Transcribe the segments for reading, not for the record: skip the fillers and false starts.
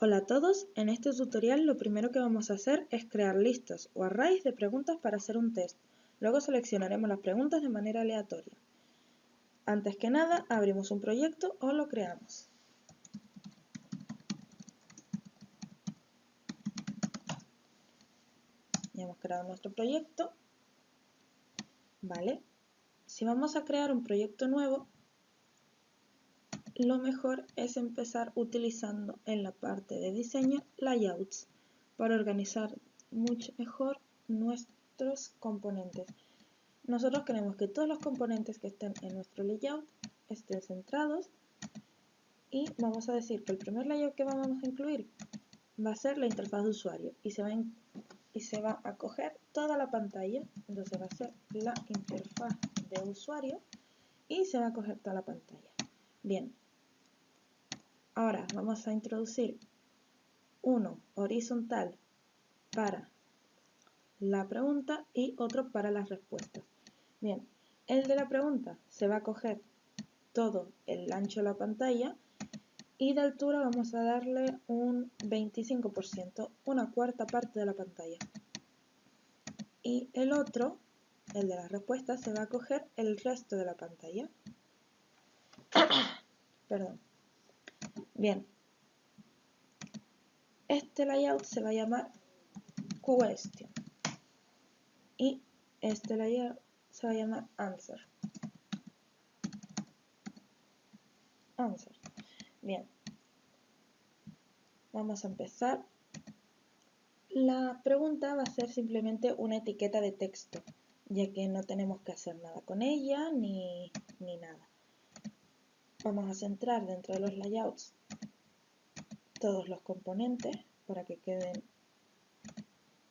Hola a todos, en este tutorial lo primero que vamos a hacer es crear listas o arrays de preguntas para hacer un test. Luego seleccionaremos las preguntas de manera aleatoria. Antes que nada, abrimos un proyecto o lo creamos. Ya hemos creado nuestro proyecto. Vale. Si vamos a crear un proyecto nuevo, lo mejor es empezar utilizando en la parte de diseño layouts para organizar mucho mejor nuestros componentes. Nosotros queremos que todos los componentes que estén en nuestro layout estén centrados y vamos a decir que el primer layout que vamos a incluir va a ser la interfaz de usuario y se va a coger toda la pantalla. Entonces va a ser la interfaz de usuario y se va a coger toda la pantalla. Bien, ahora vamos a introducir uno horizontal para la pregunta y otro para las respuestas. Bien, el de la pregunta se va a coger todo el ancho de la pantalla y de altura vamos a darle un 25%, una cuarta parte de la pantalla. Y el otro, el de las respuestas, se va a coger el resto de la pantalla. Perdón. Bien, este layout se va a llamar question y este layout se va a llamar answer. Bien, vamos a empezar. La pregunta va a ser simplemente una etiqueta de texto, ya que no tenemos que hacer nada con ella ni nada. Vamos a centrar dentro de los layouts todos los componentes para que queden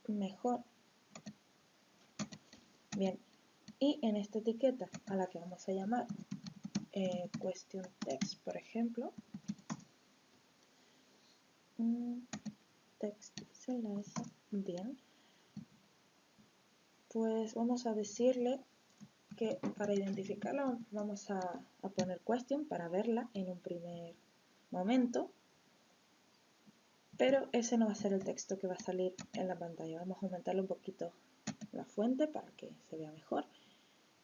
mejor. Bien, y en esta etiqueta a la que vamos a llamar question text, por ejemplo, text CLS, bien, pues vamos a decirle que para identificarla vamos a poner question para verla en un primer momento, pero ese no va a ser el texto que va a salir en la pantalla. Vamos a aumentarle un poquito la fuente para que se vea mejor.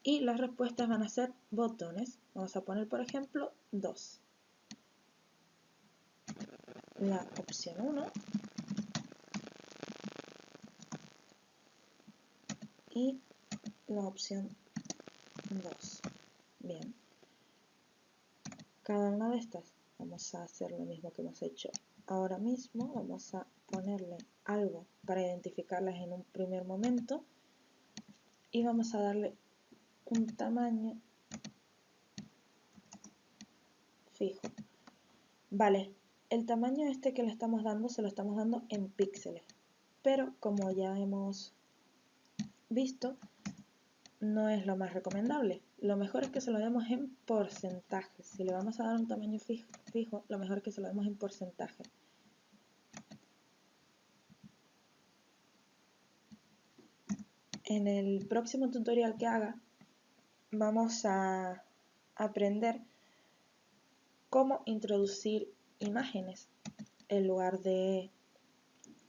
Y las respuestas van a ser botones. Vamos a poner, por ejemplo, 2. La opción 1 y la opción 2. Bien. Cada una de estas vamos a hacer lo mismo que hemos hecho ahora mismo. Vamos a ponerle algo para identificarlas en un primer momento y vamos a darle un tamaño fijo. Vale, el tamaño este que le estamos dando se lo estamos dando en píxeles, pero como ya hemos visto, no es lo más recomendable. Lo mejor es que se lo demos en porcentaje. Si le vamos a dar un tamaño fijo, lo mejor es que se lo demos en porcentaje. En el próximo tutorial que haga, vamos a aprender cómo introducir imágenes. En lugar de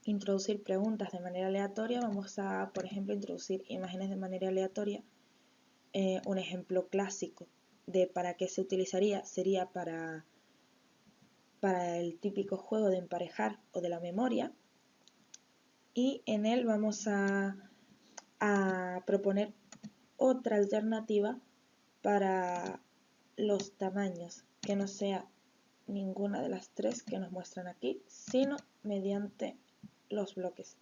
introducir preguntas de manera aleatoria, vamos a, por ejemplo, introducir imágenes de manera aleatoria. Un ejemplo clásico de para qué se utilizaría sería para el típico juego de emparejar o de la memoria, y en él vamos a proponer otra alternativa para los tamaños, que no sea ninguna de las tres que nos muestran aquí, sino mediante los bloques.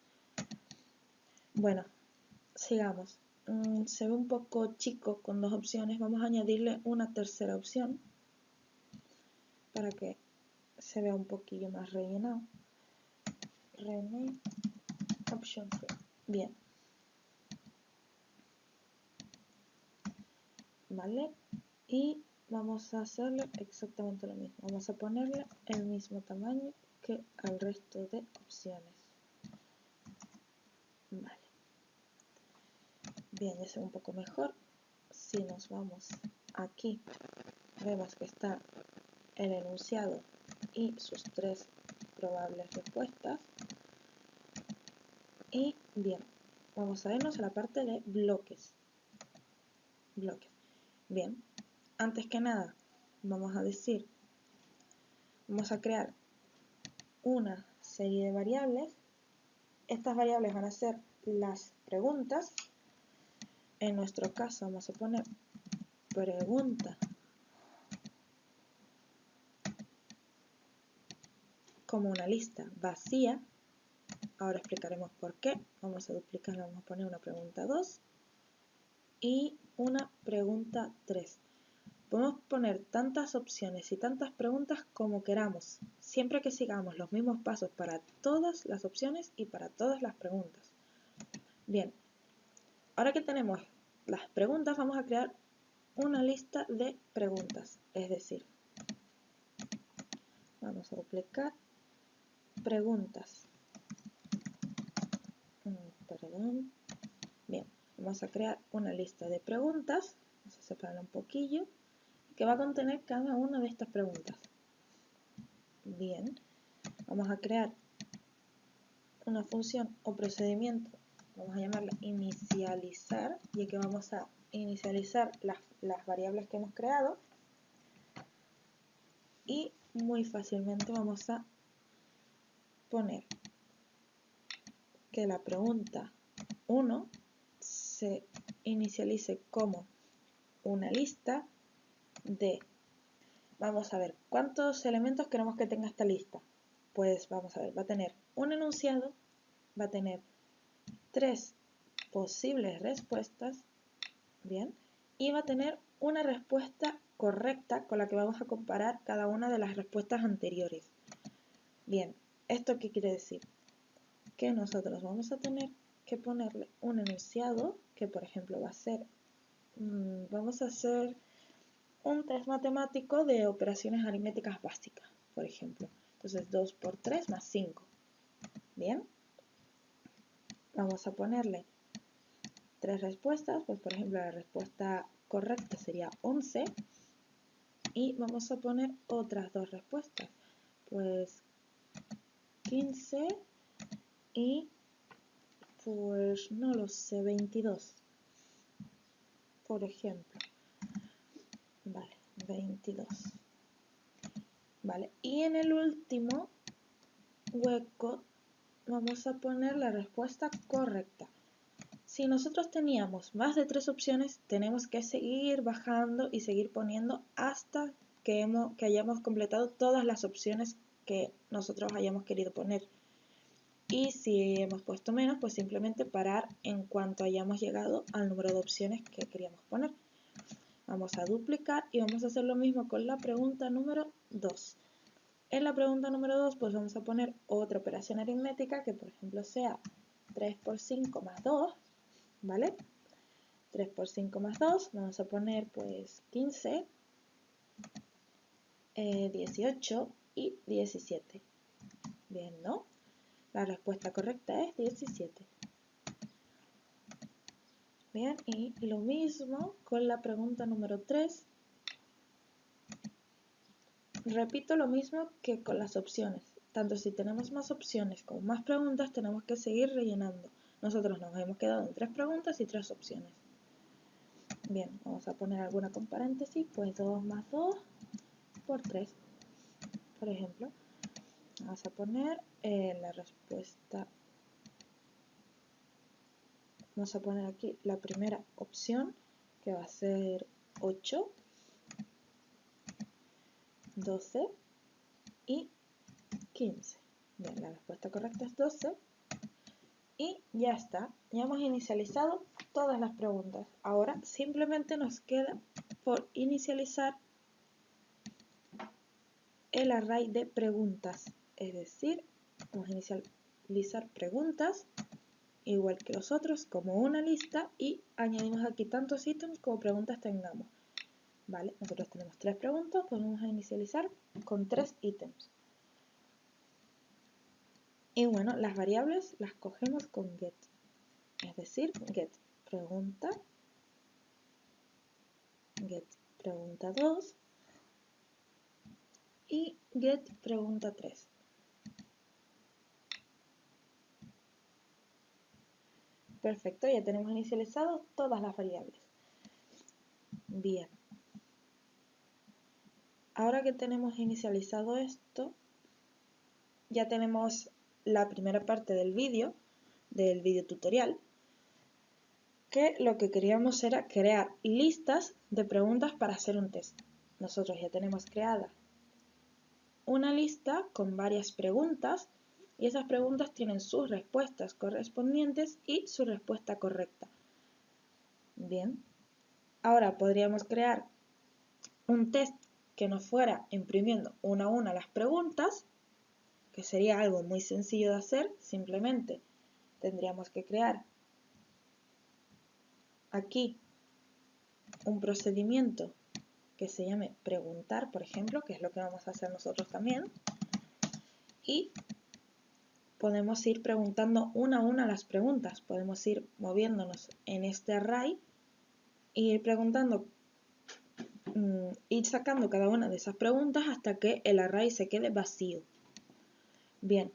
Bueno, sigamos. Se ve un poco chico con dos opciones. Vamos a añadirle una tercera opción para que se vea un poquillo más rellenado. Rename option 3. Bien. Vale. Y vamos a hacerle exactamente lo mismo. Vamos a ponerle el mismo tamaño que al resto de opciones. Vale. Bien, ya se ve un poco mejor. Si nos vamos aquí, vemos que está el enunciado y sus tres probables respuestas. Y bien, vamos a irnos a la parte de bloques. Bien, antes que nada, vamos a crear una serie de variables. Estas variables van a ser las preguntas. En nuestro caso vamos a poner pregunta como una lista vacía. Ahora explicaremos por qué. Vamos a duplicarla, vamos a poner una pregunta 2 y una pregunta 3. Podemos poner tantas opciones y tantas preguntas como queramos, siempre que sigamos los mismos pasos para todas las opciones y para todas las preguntas. Bien, ahora que tenemos las preguntas, vamos a crear una lista de preguntas, es decir, vamos a duplicar preguntas. Bien, vamos a crear una lista de preguntas, vamos a separarla un poquillo, que va a contener cada una de estas preguntas. Bien, vamos a crear una función o procedimiento, vamos a llamarla inicializar, y que vamos a inicializar las variables que hemos creado, y muy fácilmente vamos a poner que la pregunta 1 se inicialice como una lista de, vamos a ver, ¿cuántos elementos queremos que tenga esta lista? Pues vamos a ver, va a tener un enunciado, va a tener 3 posibles respuestas, bien, y va a tener una respuesta correcta con la que vamos a comparar cada una de las respuestas anteriores. Bien, ¿esto qué quiere decir? Que nosotros vamos a tener que ponerle un enunciado que, por ejemplo, va a ser, vamos a hacer un test matemático de operaciones aritméticas básicas, por ejemplo. Entonces 2 por 3 más 5. Bien, vamos a ponerle 3 respuestas, pues por ejemplo la respuesta correcta sería 11, y vamos a poner otras 2 respuestas, pues 15 y pues no lo sé, 22, por ejemplo. Vale, 22. Vale, y en el último hueco vamos a poner la respuesta correcta. Si nosotros teníamos más de 3 opciones, tenemos que seguir bajando y seguir poniendo hasta que hayamos completado todas las opciones que nosotros hayamos querido poner. Y si hemos puesto menos, pues simplemente parar en cuanto hayamos llegado al número de opciones que queríamos poner. Vamos a duplicar y vamos a hacer lo mismo con la pregunta número 2. En la pregunta número 2 pues vamos a poner otra operación aritmética que por ejemplo sea 3 por 5 más 2, ¿vale? 3 por 5 más 2, vamos a poner pues 15, 18 y 17. Bien, ¿no? La respuesta correcta es 17. Bien, y lo mismo con la pregunta número 3. Repito lo mismo que con las opciones. Tanto si tenemos más opciones como más preguntas, tenemos que seguir rellenando. Nosotros nos hemos quedado en 3 preguntas y 3 opciones. Bien, vamos a poner alguna con paréntesis, pues 2 más 2 por 3. Por ejemplo, vamos a poner la respuesta. Vamos a poner aquí la primera opción, que va a ser 8, 12 y 15. Bien, la respuesta correcta es 12. Y ya está, ya hemos inicializado todas las preguntas. Ahora simplemente nos queda por inicializar el array de preguntas. Es decir, vamos a inicializar preguntas igual que los otros como una lista y añadimos aquí tantos ítems como preguntas tengamos. Vale, nosotros tenemos 3 preguntas, pues vamos a inicializar con 3 ítems. Y bueno, las variables las cogemos con get. Es decir, get pregunta 2 y get pregunta 3. Perfecto, ya tenemos inicializado todas las variables. Bien. Ahora que tenemos inicializado esto, ya tenemos la primera parte del vídeo tutorial, que lo que queríamos era crear listas de preguntas para hacer un test. Nosotros ya tenemos creada una lista con varias preguntas y esas preguntas tienen sus respuestas correspondientes y su respuesta correcta. Bien, ahora podríamos crear un test que nos fuera imprimiendo una a una las preguntas, que sería algo muy sencillo de hacer. Simplemente tendríamos que crear aquí un procedimiento que se llame preguntar, por ejemplo, que es lo que vamos a hacer nosotros también, y podemos ir preguntando una a una las preguntas. Podemos ir moviéndonos en este array e ir preguntando, ir sacando cada una de esas preguntas hasta que el array se quede vacío. Bien,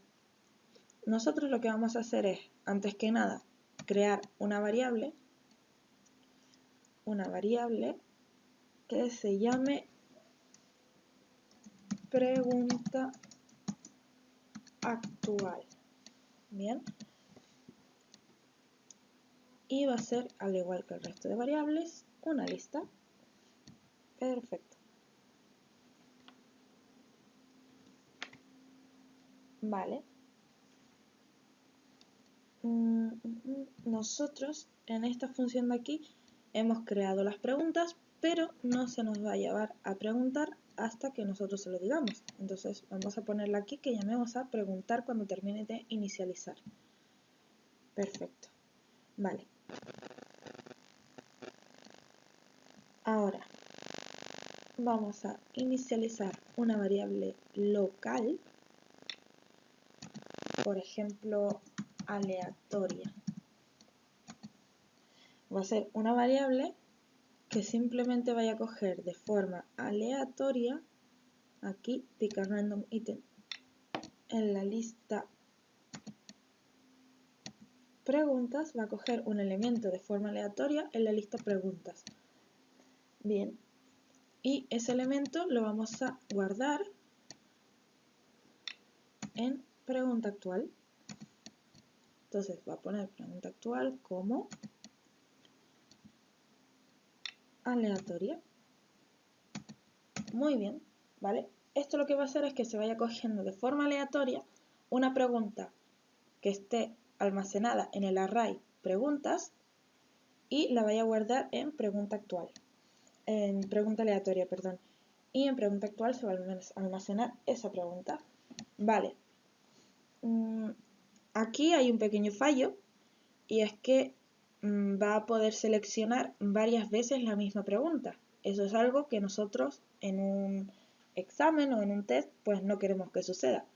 nosotros lo que vamos a hacer es, antes que nada, crear una variable que se llame pregunta actual. Bien, y va a ser, al igual que el resto de variables, una lista. Perfecto. Vale. Nosotros en esta función de aquí hemos creado las preguntas, pero no se nos va a llevar a preguntar hasta que nosotros se lo digamos. Entonces vamos a ponerle aquí que llamemos a preguntar cuando termine de inicializar. Perfecto. Vale. Ahora vamos a inicializar una variable local, por ejemplo, aleatoria. Va a ser una variable que simplemente vaya a coger de forma aleatoria, aquí pick a random item, en la lista preguntas, va a coger un elemento de forma aleatoria en la lista preguntas. Bien, y ese elemento lo vamos a guardar en pregunta actual. Entonces va a poner pregunta actual como aleatoria. Muy bien, ¿vale? Esto lo que va a hacer es que se vaya cogiendo de forma aleatoria una pregunta que esté almacenada en el array preguntas y la vaya a guardar en pregunta actual, en pregunta aleatoria, perdón. Y en pregunta actual se va a almacenar esa pregunta. Vale. Aquí hay un pequeño fallo y es que va a poder seleccionar varias veces la misma pregunta. Eso es algo que nosotros en un examen o en un test pues no queremos que suceda.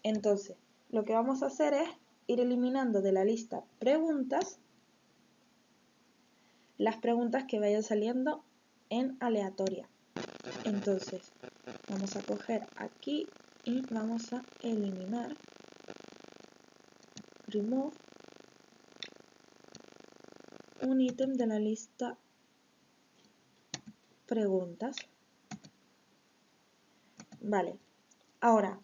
Entonces, lo que vamos a hacer es ir eliminando de la lista preguntas las preguntas que vayan saliendo en aleatoria. Entonces, vamos a coger aquí y vamos a eliminar, remove, un ítem de la lista preguntas. Vale, ahora,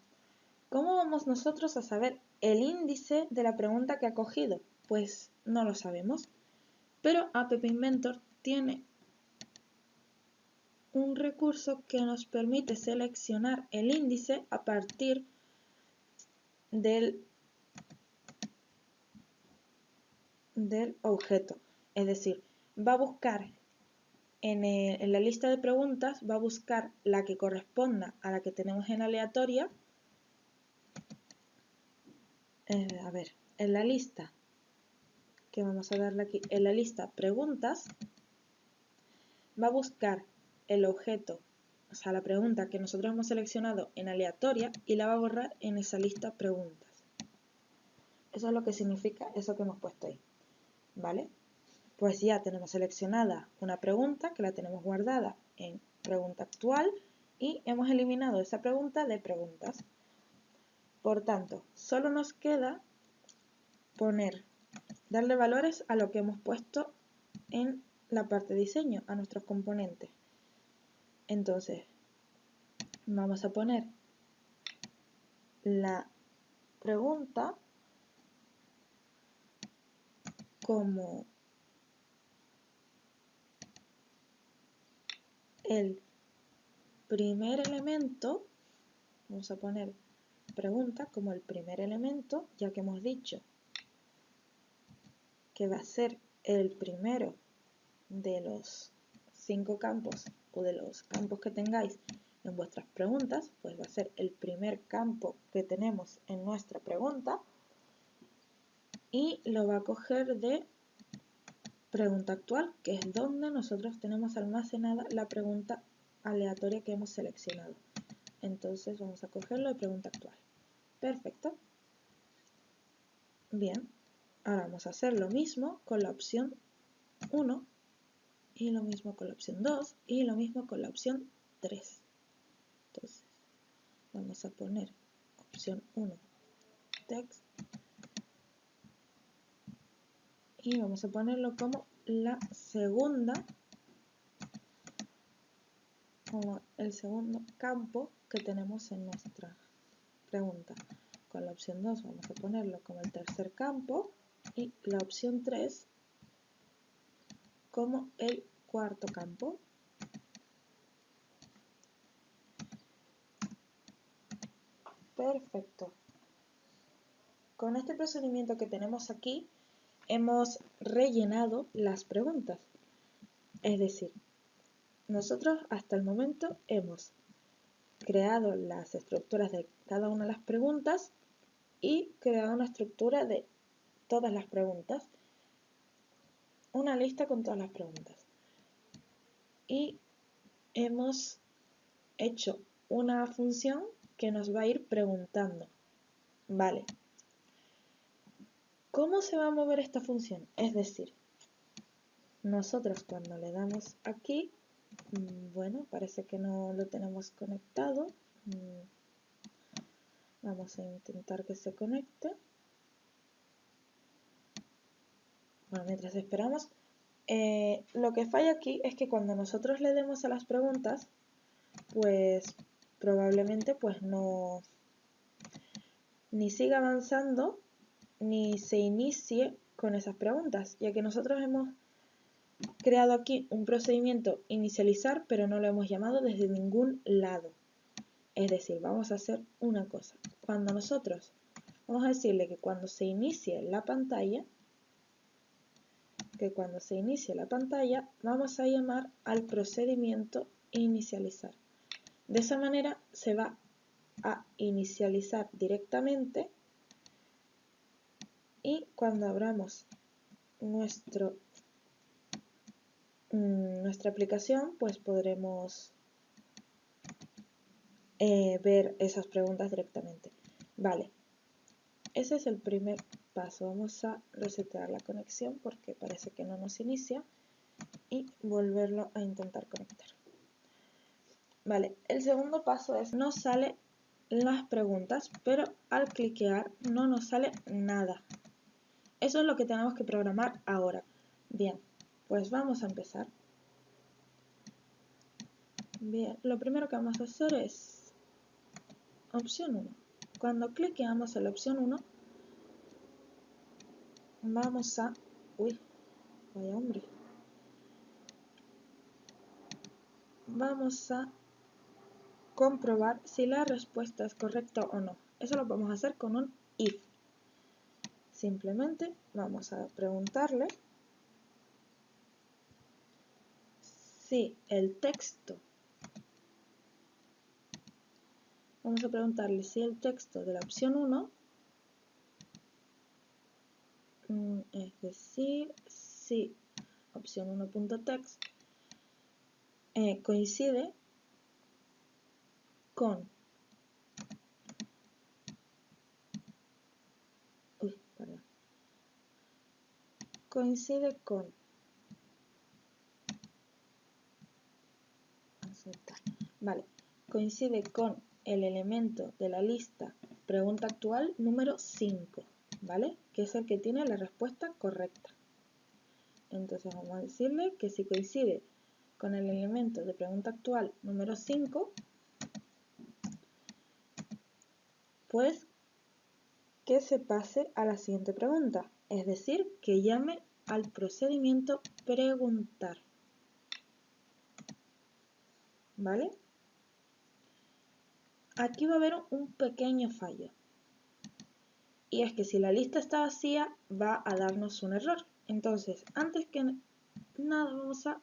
¿cómo vamos nosotros a saber el índice de la pregunta que ha cogido? Pues no lo sabemos, pero App Inventor tiene un recurso que nos permite seleccionar el índice a partir del objeto. Es decir, va a buscar en la lista de preguntas, va a buscar la que corresponda a la que tenemos en aleatoria. A ver, en la lista, que vamos a darle aquí, en la lista preguntas, va a buscar el objeto, o sea, la pregunta que nosotros hemos seleccionado en aleatoria y la va a borrar en esa lista preguntas. Eso es lo que significa eso que hemos puesto ahí, ¿vale? Pues ya tenemos seleccionada una pregunta que la tenemos guardada en pregunta actual y hemos eliminado esa pregunta de preguntas. Por tanto, solo nos queda darle valores a lo que hemos puesto en la parte de diseño, a nuestros componentes. Entonces, vamos a poner la pregunta como el primer elemento. Vamos a poner pregunta como el primer elemento, ya que hemos dicho que va a ser el primero de los 5 campos o de los campos que tengáis en vuestras preguntas, pues va a ser el primer campo que tenemos en nuestra pregunta y lo va a coger de pregunta actual, que es donde nosotros tenemos almacenada la pregunta aleatoria que hemos seleccionado. Entonces vamos a cogerlo de pregunta actual. Perfecto. Bien, ahora vamos a hacer lo mismo con la opción 1 y lo mismo con la opción 2 y lo mismo con la opción 3. Entonces vamos a poner opción 1 text y vamos a ponerlo como la segunda, como el segundo campo que tenemos en nuestra pregunta. Con la opción 2 vamos a ponerlo como el tercer campo y la opción 3 como el cuarto campo. Perfecto. Con este procedimiento que tenemos aquí, hemos rellenado las preguntas. Es decir, nosotros hasta el momento hemos creado las estructuras de cada una de las preguntas y creado una estructura de todas las preguntas, una lista con todas las preguntas. Y hemos hecho una función que nos va a ir preguntando, vale, ¿cómo se va a mover esta función? Es decir, nosotros cuando le damos aquí, bueno, parece que no lo tenemos conectado. Vamos a intentar que se conecte. Bueno, mientras esperamos, lo que falla aquí es que cuando nosotros le demos a las preguntas, pues probablemente pues no ni siga avanzando ni se inicie con esas preguntas, ya que nosotros hemos creado aquí un procedimiento inicializar, pero no lo hemos llamado desde ningún lado. Es decir, vamos a hacer una cosa. Cuando nosotros vamos a decirle que cuando se inicie la pantalla, vamos a llamar al procedimiento inicializar. De esa manera se va a inicializar directamente y cuando abramos nuestra aplicación, pues podremos ver esas preguntas directamente. Vale, ese es el primer paso. Vamos a resetear la conexión porque parece que no nos inicia y volverlo a intentar conectar. Vale, el segundo paso es, nos sale las preguntas, pero al cliquear no nos sale nada. Eso es lo que tenemos que programar ahora. Bien, pues vamos a empezar. Bien, lo primero que vamos a hacer es opción 1. Cuando cliqueamos en la opción 1, vamos a... Uy, vaya hombre. Vamos a comprobar si la respuesta es correcta o no. Eso lo vamos a hacer con un if. Simplemente vamos a preguntarle si el texto, de la opción 1, es decir, si opción 1.text coincide con coincide con el elemento de la lista pregunta actual número 5. ¿vale? Que es el que tiene la respuesta correcta. Entonces vamos a decirle que si coincide con el elemento de pregunta actual número 5, pues que se pase a la siguiente pregunta, es decir, que llame al procedimiento preguntar, ¿vale? Aquí va a haber un pequeño fallo, y es que si la lista está vacía va a darnos un error. Entonces, antes que nada vamos a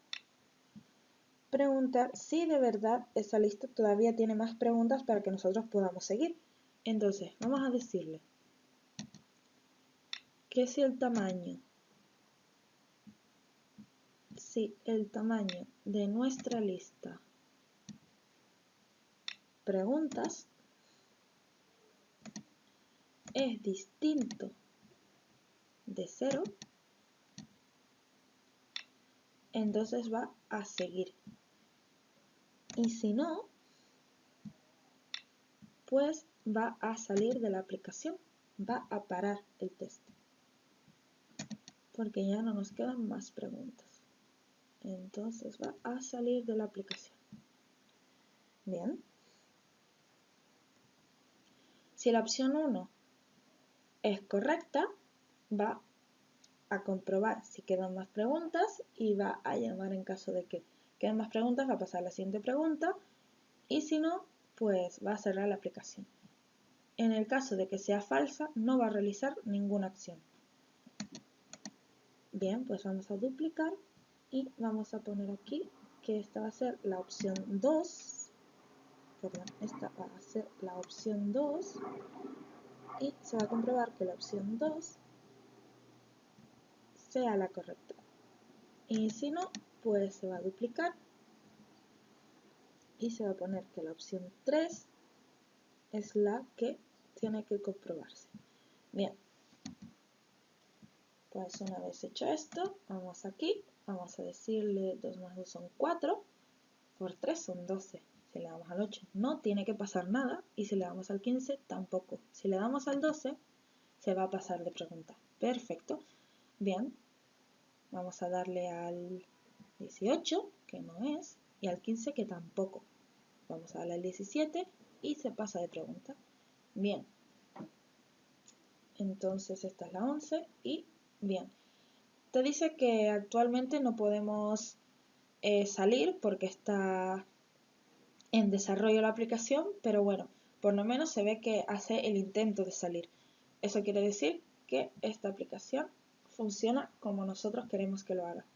preguntar si de verdad esa lista todavía tiene más preguntas para que nosotros podamos seguir. Entonces, vamos a decirle que si el tamaño de nuestra lista preguntas es distinto de 0, entonces va a seguir. Y si no, pues va a salir de la aplicación, va a parar el test, porque ya no nos quedan más preguntas. Entonces va a salir de la aplicación. Bien. Si la opción 1 es correcta, va a comprobar si quedan más preguntas y va a llamar en caso de que queden más preguntas, va a pasar a la siguiente pregunta y si no, pues va a cerrar la aplicación. En el caso de que sea falsa, no va a realizar ninguna acción. Bien, pues vamos a duplicar y vamos a poner aquí que esta va a ser la opción 2. Perdón, esta va a ser la opción 2 y se va a comprobar que la opción 2 sea la correcta. Y si no, pues se va a duplicar y se va a poner que la opción 3 es la que tiene que comprobarse. Bien, pues una vez hecho esto, vamos aquí, vamos a decirle 2 más 2 son 4, por 3 son 12. Si le damos al 8 no tiene que pasar nada y si le damos al 15 tampoco. Si le damos al 12 se va a pasar de pregunta. Perfecto. Bien, vamos a darle al 18, que no es, y al 15, que tampoco. Vamos a darle al 17 y se pasa de pregunta. Bien, entonces esta es la 11 y bien. Te dice que actualmente no podemos salir porque está en desarrollo la aplicación, pero bueno, por lo menos se ve que hace el intento de salir. Eso quiere decir que esta aplicación funciona como nosotros queremos que lo haga.